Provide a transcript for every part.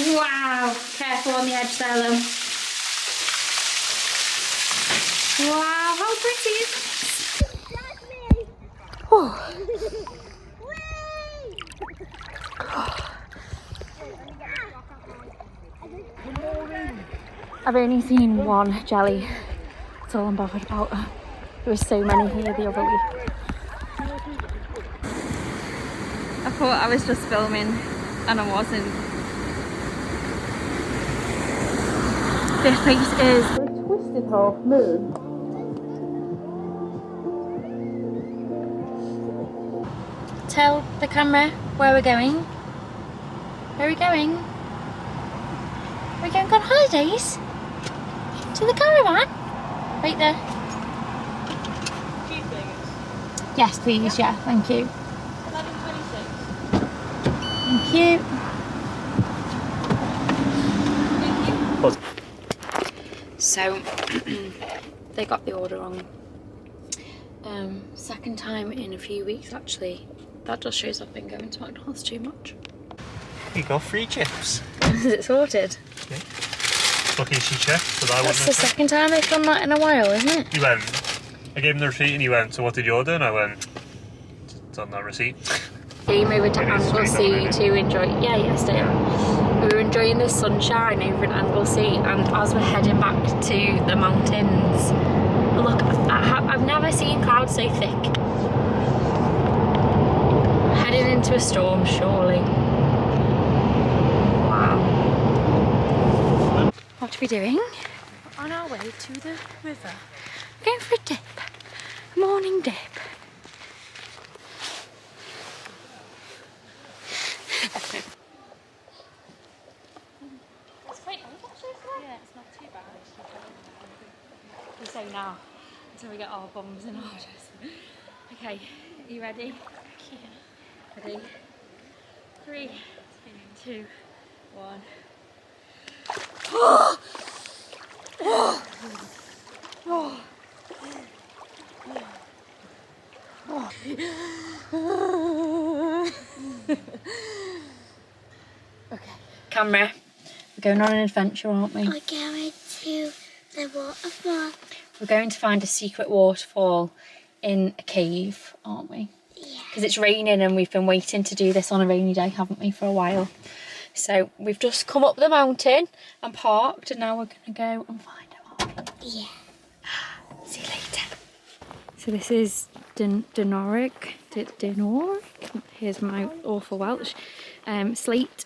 Wow, careful on the edge there, Lil. Wow, how pretty is this? Oh. I've only seen one jelly. That's all I'm bothered about. There was so many here the other week. I thought I was just filming and I wasn't. This place is a twisted half moon. Tell the camera where we're going. Where are we going? We're going on holidays? To the caravan? Right there. Cheeseburgers? Yes please, yeah, thank you. 11.26. Thank you. So, they got the order wrong. Second time in a few weeks actually. That just shows I've been going to McDonald's too much. You got free chips. Is it sorted? Yeah. Lucky she checked, but I That's wouldn't. the second time they've done that in a while, isn't it? He went, I gave him the receipt and he went, so what did you order? And I went, it's on that receipt. Came over to Anglesey to enjoy, yeah, stay on. We were enjoying the sunshine over in Anglesey, and as we're heading back to the mountains, look, I've never seen clouds so thick. Heading into a storm, surely. Wow. What are we doing? We're on our way to the river. We're going for a dip. A morning dip. It's quite nice actually, isn't it? Yeah, it's not too bad. We say now until we get our bums in orders. Okay, are you ready? Yeah. Ready? 3, 2, 1. Oh! Oh! Oh! Oh! Okay. Camera. We're going on an adventure, aren't we? We're going to the waterfall. We're going to find a secret waterfall in a cave, aren't we? Yeah. Because it's raining and we've been waiting to do this on a rainy day, haven't we, for a while. So we've just come up the mountain and parked, and now we're going to go and find it, aren't we? Yeah. See you later. So this is Dinorwic. Dinorwic? Here's my awful Welsh. Slate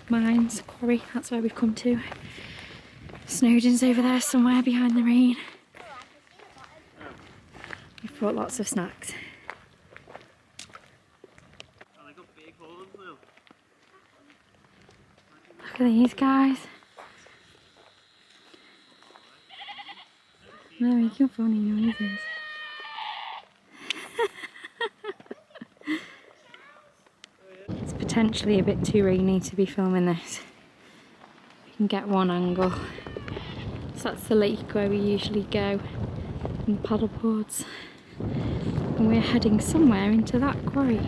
mines, quarry, that's where we've come to. Snowdonia's over there somewhere behind the rain. We've brought lots of snacks. Look at these guys. They're making funny noises. It's potentially a bit too rainy to be filming this. We can get one angle. So that's the lake where we usually go in paddleboards. And we're heading somewhere into that quarry.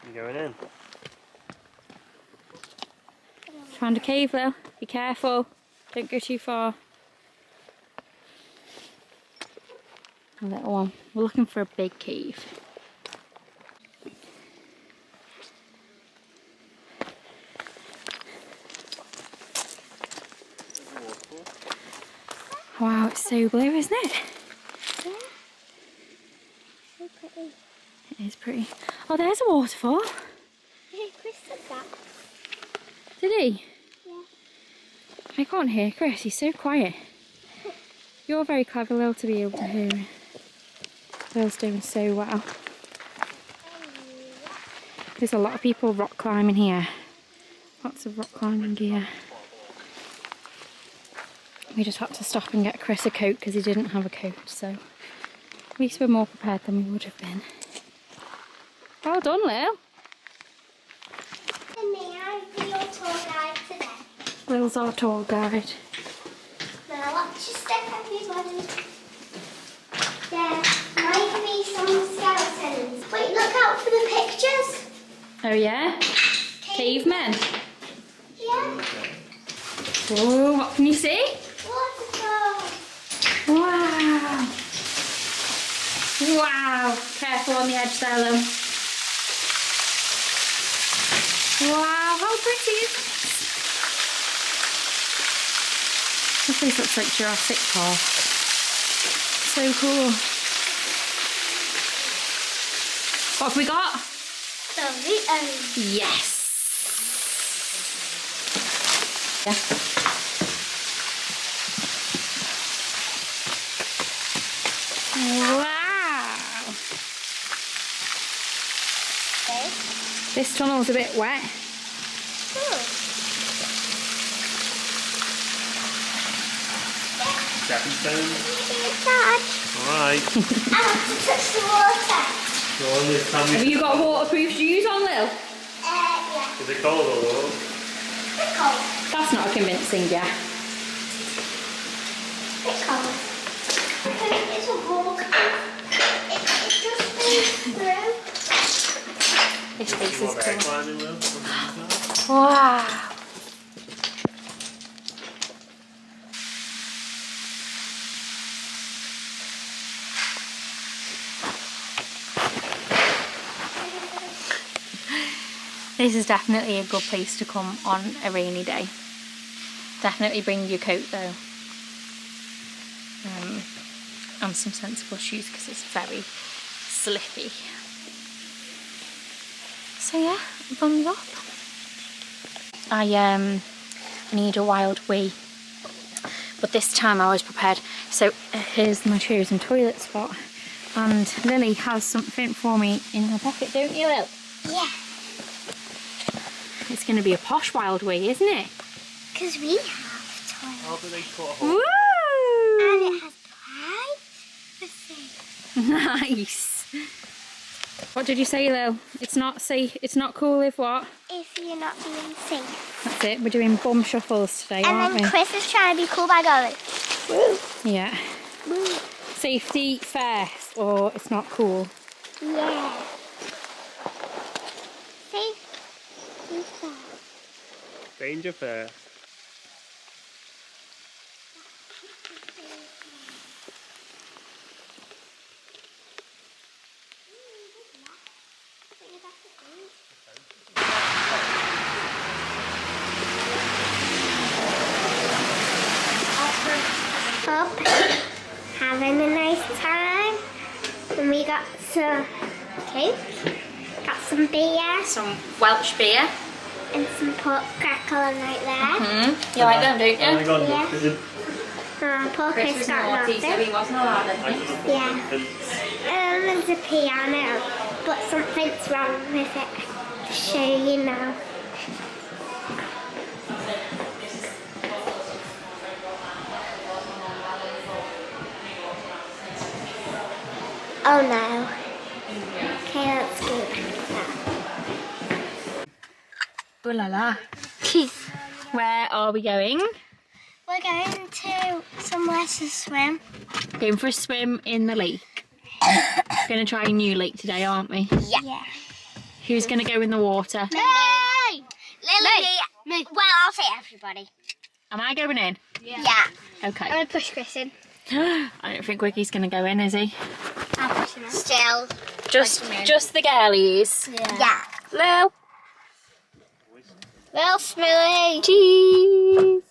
You going in? Found a cave though. Be careful. Don't go too far. A little one. We're looking for a big cave. Wow, it's so blue, isn't it? Yeah. So pretty. It is pretty. Oh, there's a waterfall. Hey, Chris said that. Did he? Yeah. I can't hear Chris, he's so quiet. You're very clever, Lil, to be able to hear him. Lil's doing so well. There's a lot of people rock climbing here. Lots of rock climbing gear. We just had to stop and get Chris a coat because he didn't have a coat, so at least we're more prepared than we would have been. Well done, Lil. And me, I'm your tour guide today. Lil's our tour guide. Now watch your step, everybody. There might be some skeletons. But Oh yeah? Cavemen? Yeah. Oh, what can you see? Waterfall. Wow! Wow! Careful on the edge there, though. Wow, how pretty is this? This place looks like Jurassic Park. So cool. What have we got? Yes! Yeah. Wow! Okay. This tunnel's a bit wet. Stepping stone. Dad, Alright. I want to touch the water. Go on this time. Have you got waterproof shoes on, Lil? Yeah. Is it cold or warm? Bit cold. That's not convincing, yeah. Bit cold. It's a walk. It just moves through. This place You is want air cool. climbing, Will? Wow! This is definitely a good place to come on a rainy day. Definitely bring your coat though. And some sensible shoes because it's very slippy. So yeah, thumbs up. I need a wild wee. But this time I was prepared. So here's my chosen toilet spot. And Lily has something for me in her pocket, don't you, Lil? Yeah. It's going to be a posh wild wee, isn't it? Because we have toilets. How do they cut a hole? Woo! And it has privacy. Nice. What did you say, Lil? It's not safe. It's not cool if what? If you're not being safe. That's it. We're doing bum shuffles today, aren't And we? then Chris is trying to be cool by going, woo, Yeah. woo. Safety first, or it's not cool. Yeah. Safe. Danger first. Up, having a nice time. And we got some cake, got some beer, Some Welsh beer. and some pork crackle right there. You like them, don't you? Yeah. Poor Chris got nothing. he wasn't allowed anything. Yeah. There's a piano, but something's wrong with it. To show you now. Oh no. Okay, let's go back Ooh la la. Where are we going? We're going to somewhere to swim. Going for a swim in the lake. Going to try a new lake today, aren't we? Yeah. Who's going to go in the water? Hey! Lily! Me. Well, I'll say everybody. Am I going in? Yeah. Okay. I'm going to push Chris in. I don't think Wicky's going to go in, is he? I'll push him in. Still. Just the girlies. Yeah. Lil. Little Smiley. Cheese.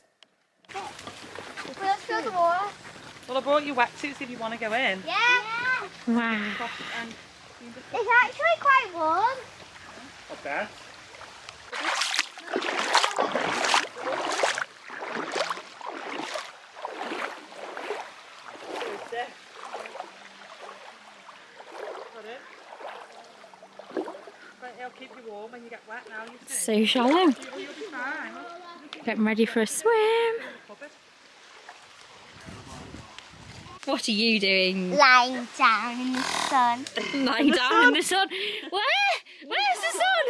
Let's go to the water. Well, I brought you wetsuits if you want to go in. Yeah. Wow. It's actually quite warm. Okay. But it'll keep you warm when you get wet now, you see. So shallow. You'll be fine. Getting ready for a swim. What are you doing? Lying down in the sun. Lie down in the sun. Where? Where's the sun?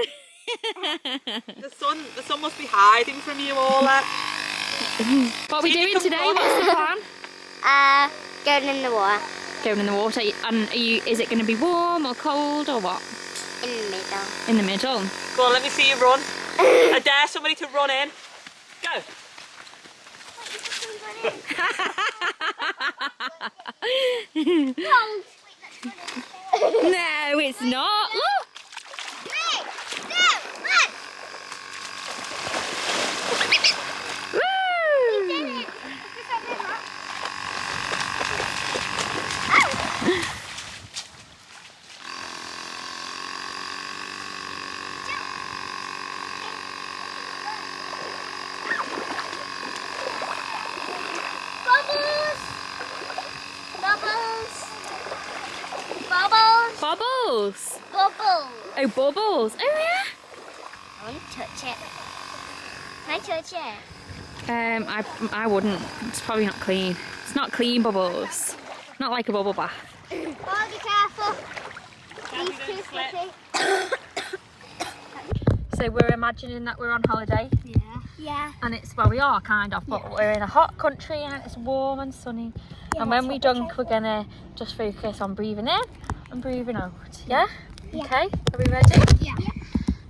The sun must be hiding from you all. What are we doing today? What's the plan? Going in the water. Going in the water. And is it going to be warm or cold or what? In the middle. In the middle. Go on, let me see you run. I dare somebody to run in. Go. No, it's not. Look. 3, 2, 1. Woo! Bubbles! Bubbles! Bubbles! Bubbles. Bubbles! Oh, bubbles. Oh, yeah. I want to touch it. Can I touch it? I wouldn't. It's probably not clean. It's not clean bubbles. Not like a bubble bath. Oh, be careful. These two slippy. So we're imagining that we're on holiday, Yeah. Yeah. and it's well, we are kind of, but we're in a hot country and it's warm and sunny. And when we dunk, we're gonna just focus on breathing in and breathing out. Yeah? Yeah. Okay. Are we ready? Yeah.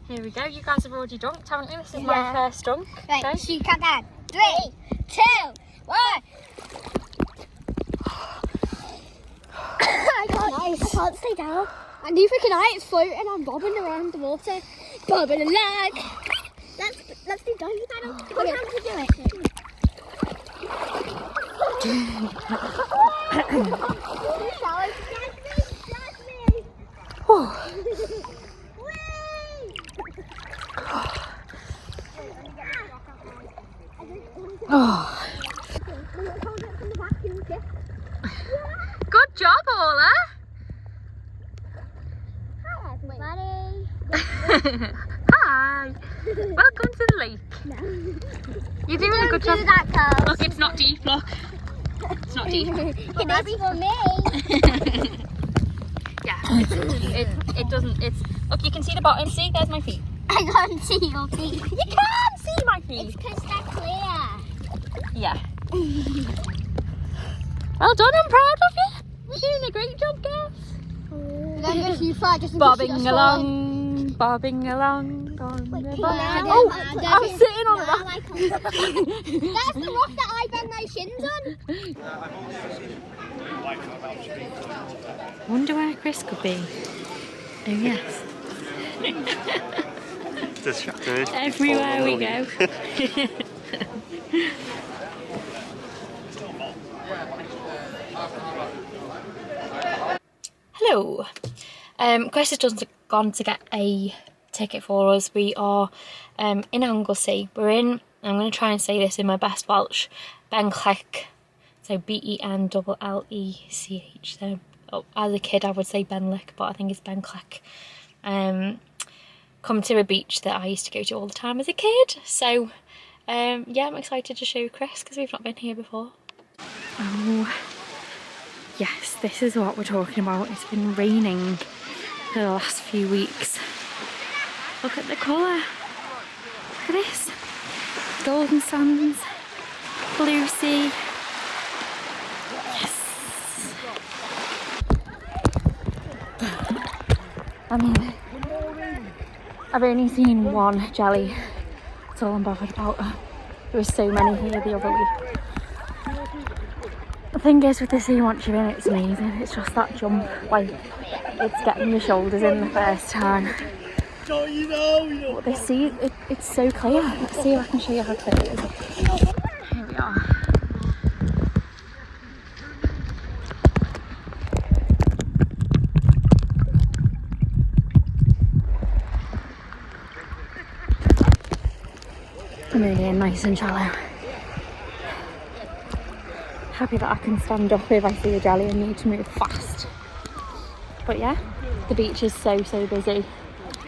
Here we go. You guys have already dunked, haven't you? This is my first dunk. Right, Okay. she count down. 3, 2, 1. I can't stay down. And you freaking eye, it's floating. I'm bobbing around the water. Bobbing a leg. Let's do doggy paddle. What time to do it? Oh. Good job, Ola. Hi, everybody. Hi. Welcome to the lake. You're doing a good job. Do that, girl. Look, it's not deep. Look, it's not deep. It is for me. Yeah, it doesn't. It's look. You can see the bottom. See, there's my feet. I can't see your feet. You can't see my feet. It's because they're clear. Yeah. Well done. I'm proud of you. You're doing a great job, girls. Bobbing along, bobbing along on the boat. Oh, I'm sitting on a rock. That's the rock that I bend my shins on. Wonder where Chris could be. Oh yes. Everywhere we go. Hello. Chris has just gone to get a ticket for us. We are in Anglesey. We're in, I'm going to try and say this in my best Welsh, Benllech. So Benllech. So as a kid I would say Benllech, but I think it's Benllech. Come to a beach that I used to go to all the time as a kid. So yeah, I'm excited to show Chris because we've not been here before. Oh yes, this is what we're talking about. It's been raining for the last few weeks. Look at the colour. Look at this. Golden sands, blue sea. Yes. I mean, I've only seen one jelly. That's all I'm bothered about. There were so many here the other week. The thing is with the sea, once you're in, it's amazing. It's just that jump, like it's getting your shoulders in the first time. But the sea, it's so clear. Let's see if I can show you how clear it is. Here we are. Really nice and shallow. Happy that I can stand up if I see a jelly and need to move fast. But yeah, the beach is so busy.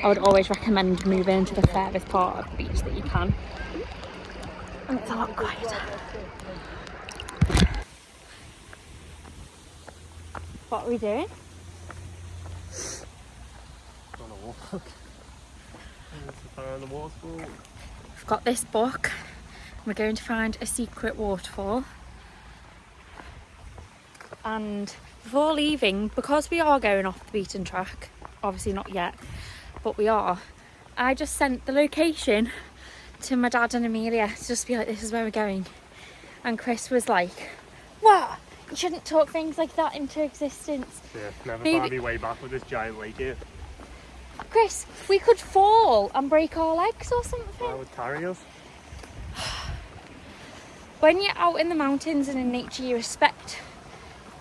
I would always recommend moving to the furthest part of the beach that you can. And it's a lot quieter. What are we doing? On a walk. The waterfall. We've got this book. We're going to find a secret waterfall. And before leaving, because we are going off the beaten track, obviously not yet, but we are. I just sent the location to my dad and Amelia to just be like, this is where we're going. And Chris was like, what? You shouldn't talk things like that into existence. Yeah, never Maybe- find me way back with this giant lake here. Chris, we could fall and break our legs or something. That would carry us. When you're out in the mountains and in nature, you respect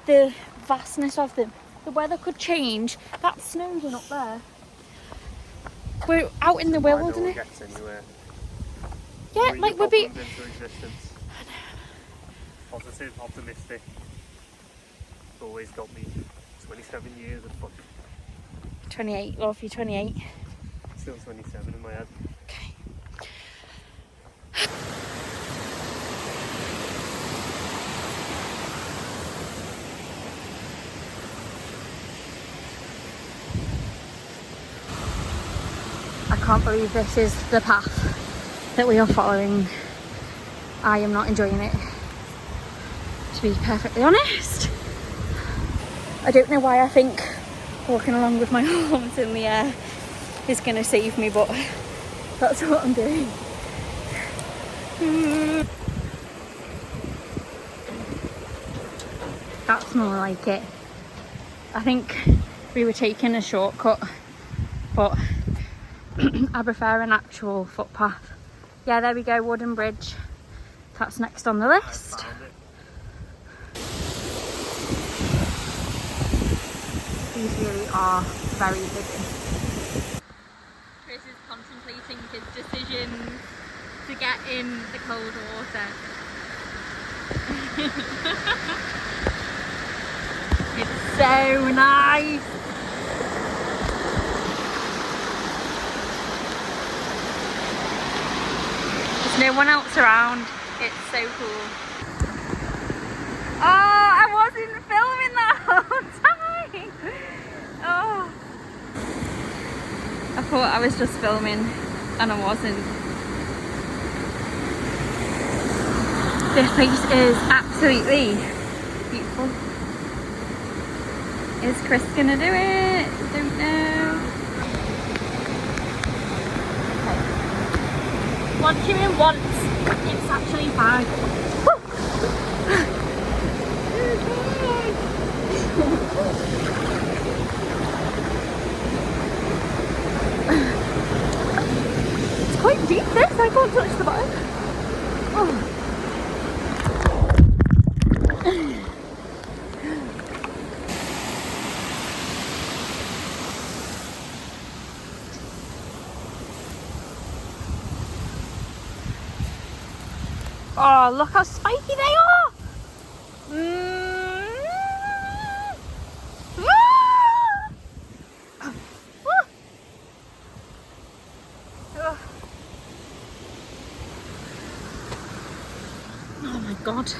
the vastness of them. The weather could change. That's Snowdon up there. We're out in the Why no one wilderness. gets anywhere. Yeah, Bring like your we'll be. problems into existence. Positive, optimistic. It's always got me. 27 years of fun. 28, love, you're 28. Still 27 in my head. Okay. I can't believe this is the path that we are following. I am not enjoying it, to be perfectly honest. I don't know why I think walking along with my arms in the air is going to save me, but that's what I'm doing. That's more like it. I think we were taking a shortcut, but I prefer an actual footpath. Yeah, there we go, wooden bridge. That's next on the list. I found it. These really are very hidden. Chris is contemplating his decisions to get in the cold water. It's so nice. There's no one else around. It's so cool. Oh, I wasn't filming that whole time. Oh. I thought I was just filming and I wasn't. This place is absolutely beautiful. Is Chris gonna do it? Don't know. Okay. Once you're in once, it's actually fine. It's quite deep this, I can't touch the bottom. Oh. Oh, look how spiky they are! Oh my god.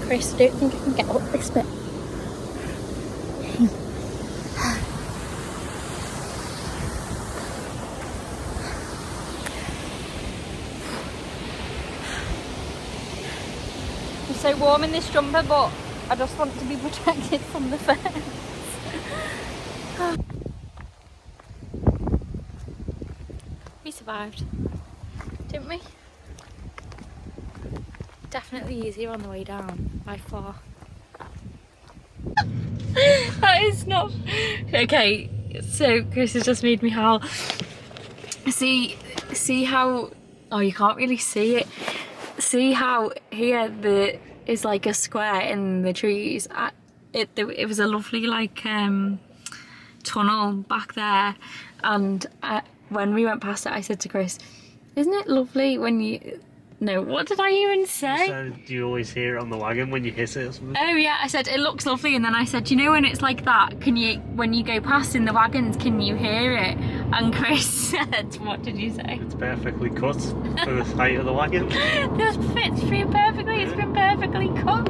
Chris, I don't think I can get up this bit. I'm so warm in this jumper, but I just want to be protected from the fence. We survived, didn't we? Definitely easier on the way down, by far. That is not... Okay, so Chris has just made me howl. See how... Oh, you can't really see it. See how here there is like a square in the trees. It was a lovely like tunnel back there, and when we went past it, I said to Chris, "Isn't it lovely when you?" No, what did I even say? So, do you always hear it on the wagon when you hit it or something? Oh yeah, I said it looks lovely, and then I said, you know when it's like that, can you, when you go past in the wagons, can you hear it? And Chris said, what did you say? It's perfectly cut for the height of the wagon. This fits through perfectly, it's been perfectly cut.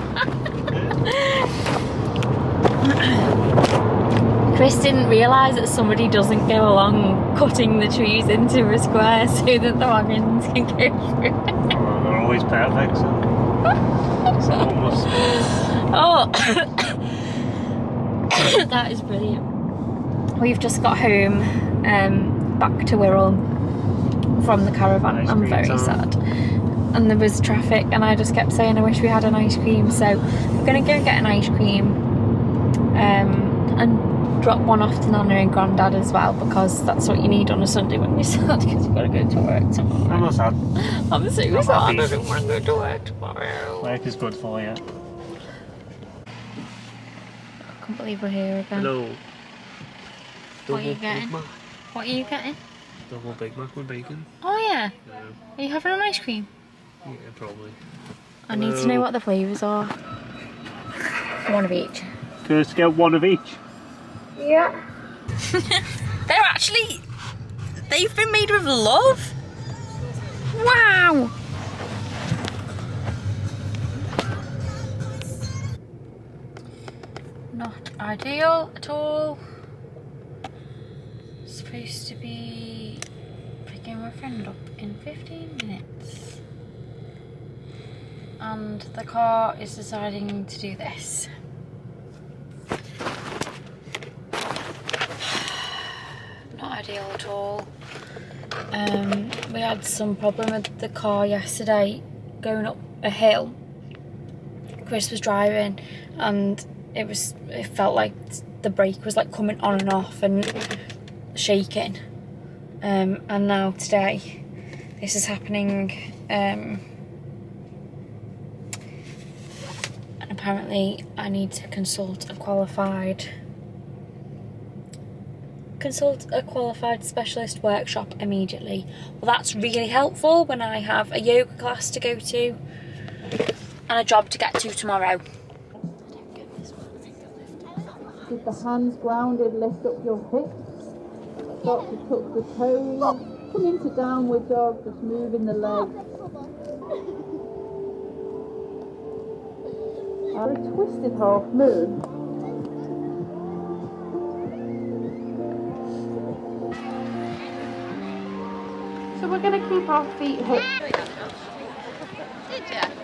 Chris didn't realise that somebody doesn't go along cutting the trees into a square so that the wagons can go through. Well, they're always perfect, so someone must. Oh, That is brilliant. We've just got home, back to Wirral from the caravan. I'm very sad. And there was traffic, and I just kept saying I wish we had an ice cream. So we're gonna go and get an ice cream, and drop one off to Nana and Grandad as well, because that's what you need on a Sunday when you're sad, because you've got to go to work tomorrow. I'm not sad. I'm so sad. I don't want to go to work tomorrow. Work is good for you. I can't believe we're here again. Hello. What are you getting? Big Mac. What are you getting? Double Big Mac with bacon. Oh yeah. Yeah. Are you having an ice cream? Yeah, probably. I need to know what the flavours are. One of each. Can I get one of each? Yeah. They've been made with love. Wow. Not ideal at all. Supposed to be picking my friend up in 15 minutes. And the car is deciding to do this. Not ideal at all. We had some problem with the car yesterday going up a hill. Chris was driving and it felt like the brake was like coming on and off and shaking. And now today this is happening, and apparently I need to consult a qualified specialist workshop immediately. Well, that's really helpful when I have a yoga class to go to and a job to get to tomorrow. Keep the hands grounded, lift up your hips, start to tuck the toes, come into downward dog, just moving the legs. And a twisted half moon. So we're going to keep our feet hooked. Did you?